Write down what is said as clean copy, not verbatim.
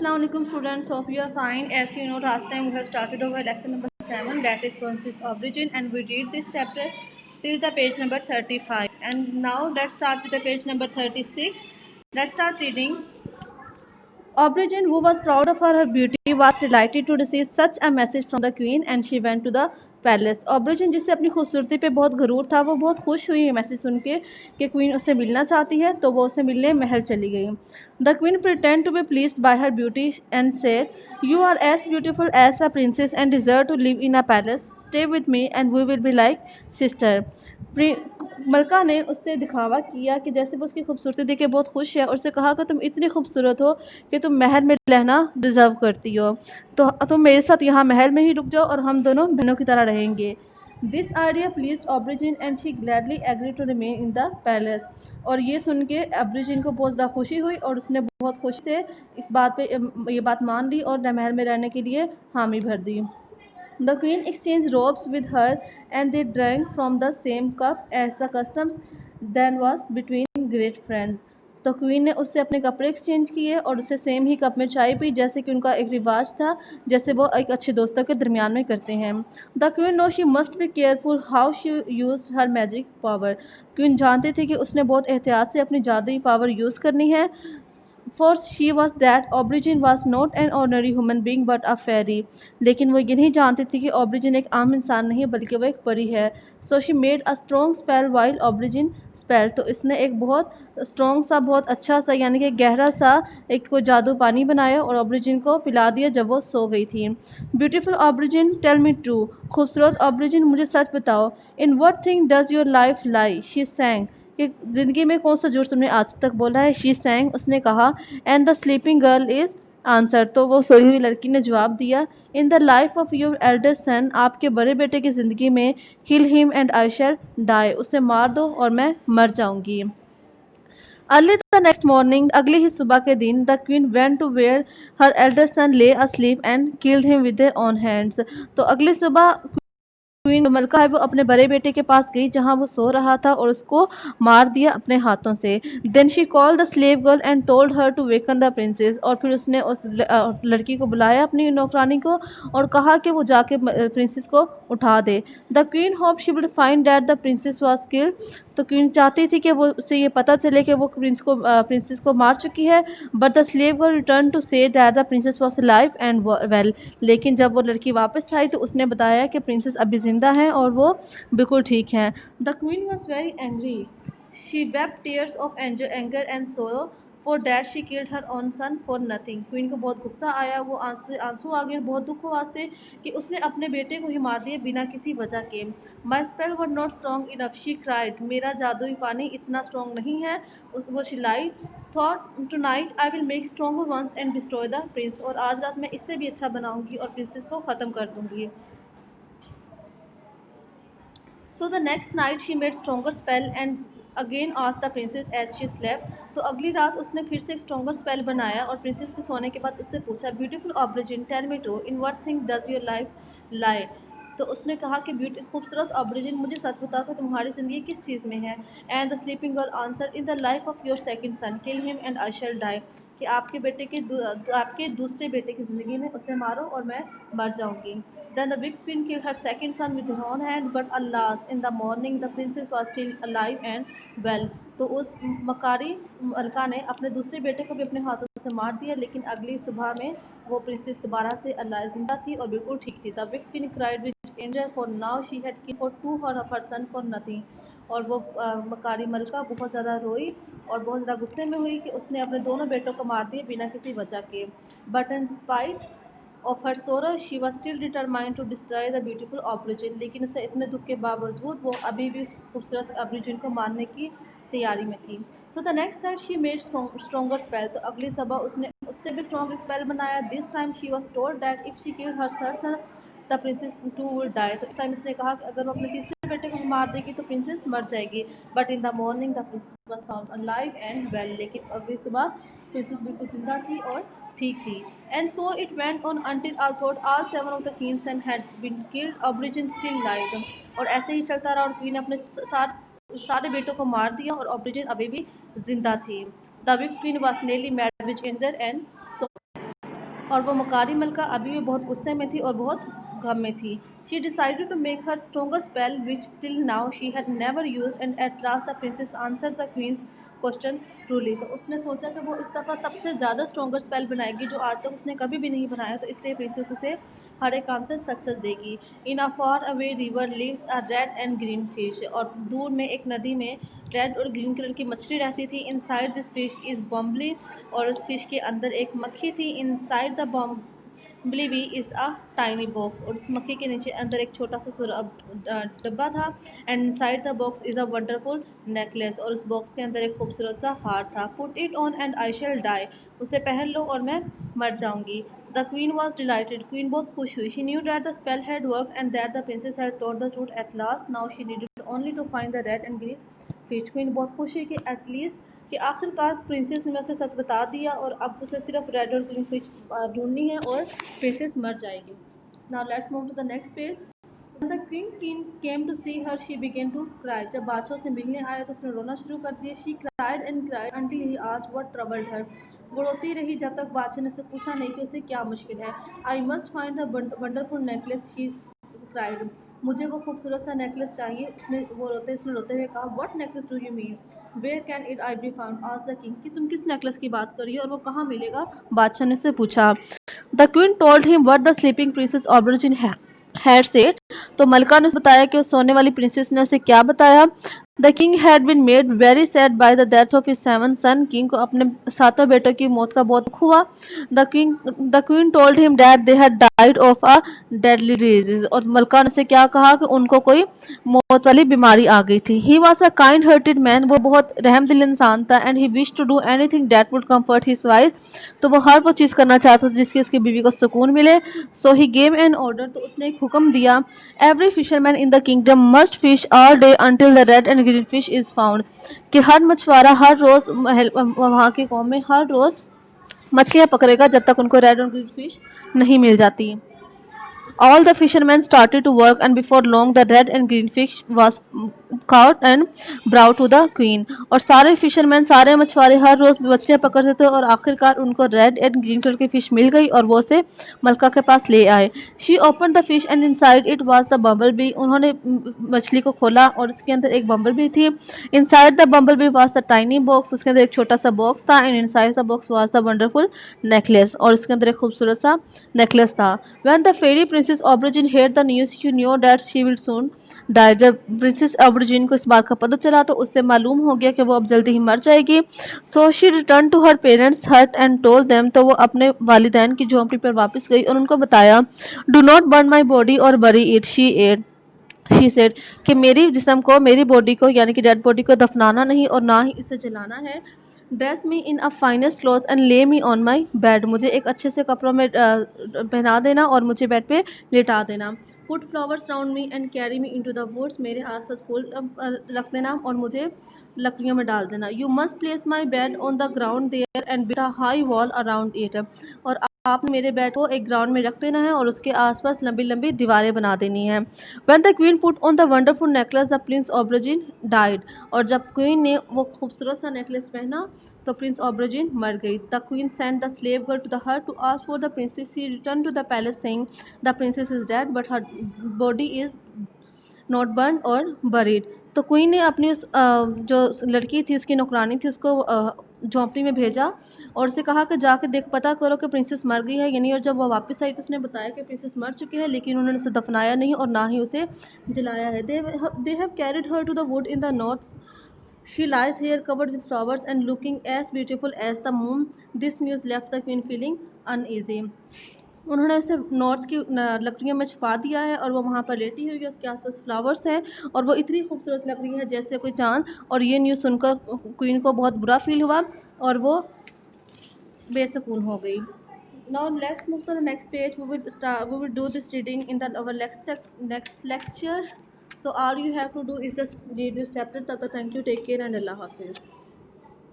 Assalamualaikum students, hope you are fine. As you know, last time we have started our lesson number 7, that is Princess of Origin, and we read this chapter till the page number 35. And now let's start with the page number 36. Let's start reading. Aubreygen, who was proud of her beauty, was delighted to receive such a message from the queen and she went to the palace. Aubergine जिसे अपनी खूबसूरती पे बहुत गरूर था, वो बहुत खुश हुई मैसेज सुन के कि क्वीन उससे मिलना चाहती है, तो वो उससे मिलने महल चली गई। The queen pretend to be pleased by her beauty and said you are as beautiful as a princess and deserve to live in a palace. Stay with me and we will be like sister. मलका ने उससे दिखावा किया कि जैसे वो उसकी खूबसूरती देख के बहुत खुश है और उससे कहा कि तुम इतनी खूबसूरत हो कि तुम महल में रहना डिजर्व करती हो, तो तुम मेरे साथ यहाँ महल में ही रुक जाओ और हम दोनों बहनों की तरह रहेंगे। This idea please Aubergine and she gladly agree to remain in the palace. और ये सुन के ऑब्रिजिन को बहुत ज़्यादा खुशी हुई और उसने बहुत खुशी से इस बात पे ये बात मान ली और महल में रहने के लिए हामी भर दी। The queen exchanged robes with her and they drank from the same cup as the customs then was between great friends. तो क्वीन ने उससे अपने कपड़े एक्सचेंज किए और उससे सेम ही कप में चाय पी, जैसे कि उनका एक रिवाज था, जैसे वो एक अच्छे दोस्तों के दरमियान में करते हैं। The queen know she must be careful how she use her magic power. Queen जानती थी कि उसने बहुत एहतियात से अपनी जादुई पावर यूज़ करनी है। For she was that Aubergine was not an ordinary human being but a fairy. लेकिन वो ये नहीं जानती थी कि ऑब्रिजिन एक आम इंसान नहीं है बल्कि वो एक परी है। So she made a strong spell while Aubergine spell. तो इसने एक बहुत स्ट्रॉन्ग सा, बहुत अच्छा सा, यानी कि गहरा सा एक को जादू पानी बनाया और ऑब्रिजिन को पिला दिया जब वो सो गई थी। Beautiful Aubergine tell me true. खूबसूरत ऑब्रिजिन मुझे सच बताओ। In what thing does your life lie, she sang. कि ज़िंदगी में कौन सा झूठ तुमने आज तक बोला है। शी सैंग, उसने कहा। And the sleeping girl is answer, तो वो सोई हुई लड़की ने जवाब दिया। In the life of your eldest son, आपके बड़े बेटे की ज़िंदगी में, kill him and I shall die, उसे मार दो और मैं मर जाऊंगी। अर्ली द नेक्स्ट मॉर्निंग, अगली ही सुबह के दिन, the queen went to where her eldest son lay asleep and killed him with their own hands. तो अगली सुबह क्वीन जो मलका है वो अपने बड़े बेटे के पास गई जहां वो सो रहा था और उसको मार दिया अपने हाथों से। Then she called the slave girl and told her to waken the princess. और फिर उसने उस लड़की को बुलाया, अपनी नौकरानी को, और कहा कि वो जाके प्रिंसेस को उठा दे। The queen hope she would find that the princess was killed. तो क्वीन चाहती थी कि वो उससे ये पता चले कि वो प्रिंसेस को मार चुकी है। But the slave girl return to say that the princess was alive and well. लेकिन जब वो लड़की वापस आई तो उसने बताया कि प्रिंसेस अभी ज़िंदा हैं और वो बिल्कुल ठीक हैं। The queen was very angry. She wept tears of anger and सोरो for that she killed her own son for nothing. Queen को बहुत गुस्सा आया, वो आंसू आ गए, बहुत दुख हुआ से कि उसने अपने बेटे को ही मार दिया बिना किसी वजह के। My spell were not strong enough, she cried. मेरा जादुई पानी इतना स्ट्रॉन्ग नहीं है, वो चिल्लाई। Thought tonight I will make stronger once and destroy the prince. और आज रात मैं इससे भी अच्छा बनाऊंगी और प्रिंसेस को ख़त्म कर दूंगी। So the next night she made stronger spell and again asked the princess as she slept. तो अगली रात उसने फिर से एक स्ट्रॉन्गर स्पेल बनाया और प्रिंसेस के सोने के बाद उससे पूछा, beautiful Aubergine tell me true, in what thing does your life lie. तो उसने कहा कि ब्यूटी खूबसूरत ऑब्रिजिन मुझे सच बताओ कि तुम्हारी ज़िंदगी किस चीज़ में है। And the sleeping girl answer, in the life of your second son, kill him and I shall die. कि आपके दूसरे बेटे की ज़िंदगी में उसे मारो और मैं मर जाऊंगी। Then the big queen killed her second son with her own hand, but alas, in the morning the princess was still alive and well. तो उस मकारी मलका ने अपने दूसरे बेटे को भी अपने हाथों से मार दिया, लेकिन अगली सुबह में वो प्रिंसेस दोबारा से अलाइव जिंदा थी और बिल्कुल ठीक थी। The big queen cried with anger for now she had killed for to her son for nothing. और वो मकारी मलका बहुत ज़्यादा रोई और बहुत ज़्यादा गुस्से में हुई कि उसने अपने दोनों बेटों को मार दिया बिना किसी वजह के। But in spite of her sorrow she was still determined to destroy the beautiful Aubergine. लेकिन उसे इतने दुख के बावजूद वो अभी भी खूबसूरत ऑब्रिजिन को मारने की तैयारी में थी। So the next time she made stronger spell. तो अगली सुबह उसने उससे भी स्ट्रॉन्ग स्पेल बनाया। This time she was told that if she killed her sir the princess too will die. तो इस टाइम उसने कहा कि अगर वो अपने तीसरे बेटे को मार देगी तो प्रिंसेस मर जाएगी। But in the morning the princess was found alive and well. लेकिन अगली सुबह प्रिंसेस बिल्कुल जिंदा थी और ठीक थी। And so it went on until I thought all seven of the king's son had been killed. Origin still lived. और ऐसे ही चलता रहा और क्वीन ने अपने सारे बेटों को मार दिया और ऑब्रिजिन अभी भी जिंदा थी। The big queen was nearly mad with anger and so और वो मकारी मलका अभी भी बहुत गुस्से में थी और बहुत गम में थी. She decided to make her strongest spell, which till now she had never used, and at last the princess answered the queen's question truly. तो उसने सोचा कि वो इस दफ़ा सबसे ज़्यादा स्ट्रॉन्गर स्पेल बनाएगी जो आज तक उसने कभी भी नहीं बनाया, तो इसलिए प्रिंसेस उसे हर एक काम से सक्सेस देगी. In a far away river lives a red and green fish. और दूर में एक नदी में रेड और ग्रीन कलर की मछली रहती थी. Inside this fish is bumbly. और उस फिश के अंदर एक मक्खी थी. Inside the bumbly is a tiny box. और उस मक्खी के नीचे अंदर एक छोटा सा डब्बा था. And inside the box is a wonderful necklace. और उस बॉक्स के अंदर एक खूबसूरत सा हार था. Put it on and I shall die. उसे पहन लो और मैं मर जाऊंगी. The queen was delighted. क्वीन बहुत खुश हुई. She knew that the spell had work and that the princess had told the truth at last. Now she needed only to find the red and green fish. Queen बहुत खुश हुई कि at least कि आखिरकार प्रिंसेस ने उसे सच बता दिया और अब उसे सिर्फ रेड और ग्रीन फिश ढूंढनी है और प्रिंसेस मर जाएगी. Now let's move to the next page. When the queen came to see her, she began to cry. जब बादशाह से मिलने आया तो उसने रोना शुरू कर दिया. She cried and cried until he asked what troubled her. वो रोती रही जब तक बादशाह ने उससे पूछा नहीं कि उसे क्या मुश्किल है. I must find the wonderful necklace, she cried. मुझे वो खूबसूरत सा नेकलेस चाहिए. उसने रोते हुए कहा. What necklace do you mean? Where can it I be found? Asked the king. कि तुम किस नेकलेस की बात कर रही हो और वो कहाँ मिलेगा? बादशाह ने उससे पूछा. The queen told him what the sleeping princess Aubergine had said. तो मलका ने बताया कि उस सोने वाली प्रिंसेस ने उसे क्या बताया. The king had been made very sad by the death of his seven son. King को अपने सातों बेटों की मौत का बहुत दुख हुआ. The queen told him that they had died of a deadly disease. और मलका ने उसे क्या कहा कि उनको कोई मौत वाली बीमारी आ गई थी. He was a kind hearted man. वो बहुत रहमदिल इंसान था. And he wish to do anything that would comfort his wife. तो वो हर वो चीज़ करना चाहता था जिसकी उसकी बीवी को सुकून मिले. सो ही गेव एन ऑर्डर. तो उसने एक हुक्म दिया. Every fisherman in the kingdom must fish all day until the red and green fish is found. कि हर मछुआरा हर रोज वहाँ की कौम में हर रोज मछलियाँ पकड़ेगा जब तक उनको रेड और ग्रीन फिश नहीं मिल जाती. All the fishermen started to work, and before long the red and green fish was caught and brought to the queen. और सारे फिशरमैन सारे मछुआरे हर रोज मछलियाँ पकड़ते थे और आखिरकार उनको रेड एंड ग्रीन कलर की फिश मिल गई और वो उसे मलका के पास ले आए. She open the fish and inside it was the bumble B. उन्होंने मछली को खोला और इसके अंदर एक बम्बल बी थी. Inside the bumble B was the tiny box. उसके अंदर एक छोटा सा बॉक्स था. And inside the box was the wonderful necklace. और इसके अंदर एक खूबसूरत सा नेकलेस था. When the fairy princess Aubergine heard the news, she knew that she will soon die. जब प्रिंसेस ऑबरजीन को इस बात का पता चला तो उससे मालूम हो गया कि वो अब जल्दी ही मर जाएगी. So she returned to her parents' hut and told them. तो वो अपने वालिदैन की झोंपड़ी पर वापस गई और उनको बताया. Do not burn my body or bury it, she said. कि मेरी जिस्म को मेरी बॉडी को यानी कि डेड बॉडी को दफनाना नहीं और ना ही इसे जलाना है. Dress me in a finest cloth and ले मी ऑन माई बेड. मुझे एक अच्छे से कपड़ों में पहना देना और मुझे बेड पे लेटा देना. Put flowers round me and carry me into the woods. मेरे आसपास फूल रख देना और मुझे लकड़ियों में डाल देना. You must place my bed on the ground there and build a high wall around it. और आपने मेरे बेड को एक ग्राउंड में रख देना है और उसके आसपास लंबी लंबी दीवारें बना देनी है. When the queen put on the wonderful necklace, the prince Aubergine died. और जब क्वीन ने वो खूबसूरत सा नेकलेस पहना तो प्रिंस ऑबरजीन मर गई. The queen sent the slave girl to the hut to ask for the princess. She return to the palace saying the princess is dead but her body is not burn और buried. तो queen ने अपनी उस जो लड़की थी उसकी नौकरानी थी उसको झोंपड़ी में भेजा और उसे कहा कि जाके देख पता करो कि प्रिंसेस मर गई है या नहीं. और जब वो वापस आई तो उसने बताया कि प्रिंसेस मर चुकी है लेकिन उन्होंने उसे दफनाया नहीं और ना ही उसे जलाया है. They have carried her to the wood in the north. She lies here covered with flowers and looking as beautiful as the moon. This news left the queen feeling uneasy. उन्होंने उसे नॉर्थ की लकड़ियों में छुपा दिया है और वो वहाँ पर लेटी हुई है. उसके आसपास फ्लावर्स हैं और वो इतनी खूबसूरत लग रही है जैसे कोई चांद. और ये न्यूज़ सुनकर क्वीन को बहुत बुरा फील हुआ और वो बेसुकून हो गई. Now let's move to the next page. We will do this reading in our next lecture. So all you have to do is just read this chapter. तब तक thank you, take care and Allah Hafiz.